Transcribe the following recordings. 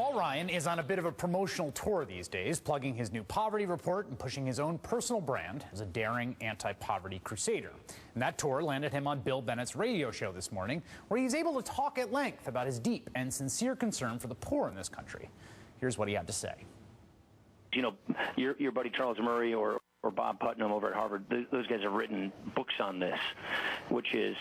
Paul Ryan is on a bit of a promotional tour these days, plugging his new poverty report and pushing his own personal brand as a daring anti-poverty crusader. And that tour landed him on Bill Bennett's radio show this morning, where he's able to talk at length about his deep and sincere concern for the poor in this country. Here's what he had to say. You know, your buddy Charles Murray or Bob Putnam over at Harvard, those guys have written books on this, which is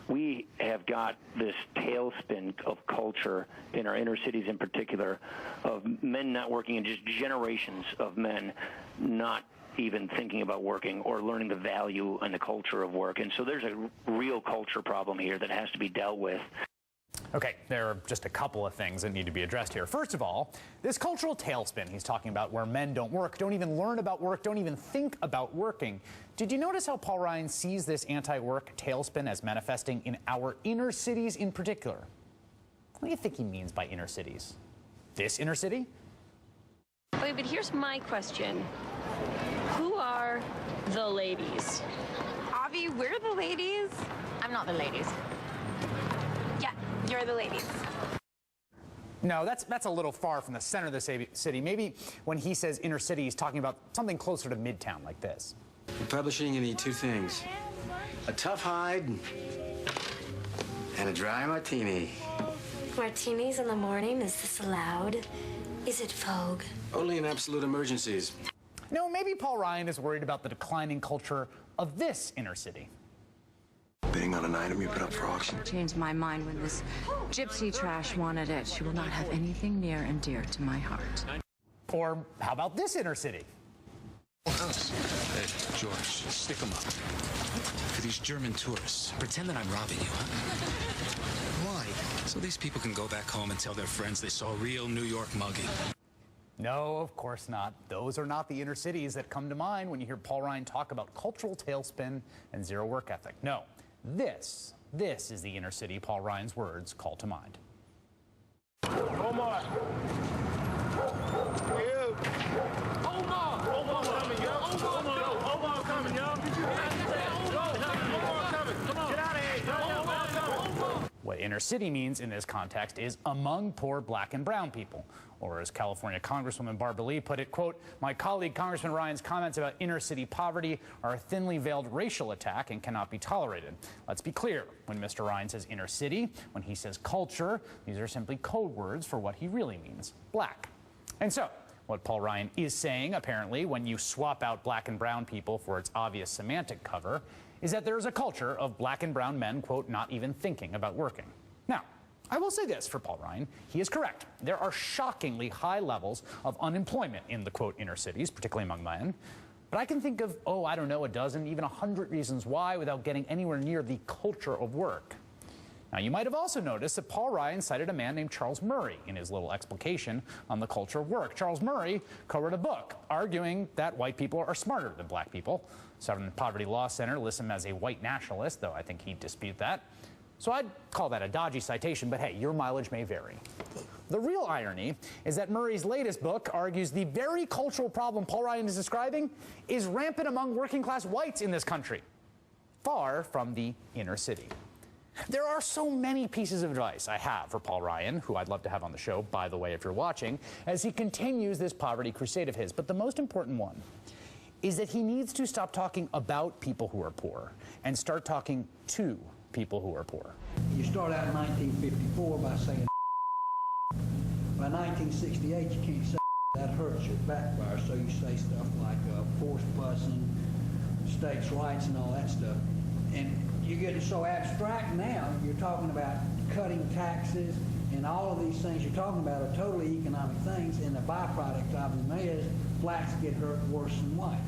we have got this tailspin of culture in our inner cities in particular of men not working and just generations of men not even thinking about working or learning the value and the culture of work. And so there's a real culture problem here that has to be dealt with. Okay, there are just a couple of things that need to be addressed here. First of all, this cultural tailspin he's talking about where men don't work, don't even learn about work, don't even think about working. Did you notice how Paul Ryan sees this anti-work tailspin as manifesting in our inner cities in particular? What do you think he means by inner cities? This inner city? Wait, but here's my question. Who are the ladies? Avi, we're the ladies. I'm not the ladies. Yeah, you're the ladies. No, that's a little far from the center of the city. Maybe when he says inner city, he's talking about something closer to Midtown like this. For publishing, you need two things. A tough hide and a dry martini. Martinis in the morning, is this allowed? Is it vogue? Only in absolute emergencies. No, maybe Paul Ryan is worried about the declining culture of this inner city. Bidding on an item you put up for auction. Changed my mind when this gypsy trash wanted it. She will not have anything near and dear to my heart. Or how about this inner city? Hey, George, stick them up. For these German tourists. Pretend that I'm robbing you, huh? Why? So these people can go back home and tell their friends they saw a real New York mugging. No, of course not. Those are not the inner cities that come to mind when you hear Paul Ryan talk about cultural tailspin and zero work ethic. No, this is the inner city Paul Ryan's words call to mind. Omar! Omar coming, yo! Omar coming, yo! Omar coming! Come on! Get out of here! Omar coming! What inner city means in this context is among poor black and brown people. Or as California Congresswoman Barbara Lee put it, quote, my colleague Congressman Ryan's comments about inner city poverty are a thinly veiled racial attack and cannot be tolerated. Let's be clear. When Mr. Ryan says inner city, when he says culture, these are simply code words for what he really means, black. And so, what Paul Ryan is saying, apparently, when you swap out black and brown people for its obvious semantic cover, is that there is a culture of black and brown men, quote, not even thinking about working. Now, I will say this for Paul Ryan. He is correct. There are shockingly high levels of unemployment in the, quote, inner cities, particularly among men. But I can think of, I don't know, a dozen, even 100 reasons why without getting anywhere near the culture of work. Now, you might have also noticed that Paul Ryan cited a man named Charles Murray in his little explication on the culture of work. Charles Murray co-wrote a book arguing that white people are smarter than black people. Southern Poverty Law Center lists him as a white nationalist, though I think he'd dispute that. So I'd call that a dodgy citation, but hey, your mileage may vary. The real irony is that Murray's latest book argues the very cultural problem Paul Ryan is describing is rampant among working-class whites in this country, far from the inner city. There are so many pieces of advice I have for Paul Ryan, who I'd love to have on the show, by the way, if you're watching, as he continues this poverty crusade of his. But the most important one is that he needs to stop talking about people who are poor and start talking to people who are poor. You start out in 1954 by saying by 1968 you can't say that hurts your backfire, so you say stuff like forced busing, states' rights and all that stuff. And you're getting so abstract now, you're talking about cutting taxes and all of these things you're talking about are totally economic things, and the byproduct of them is blacks get hurt worse than whites.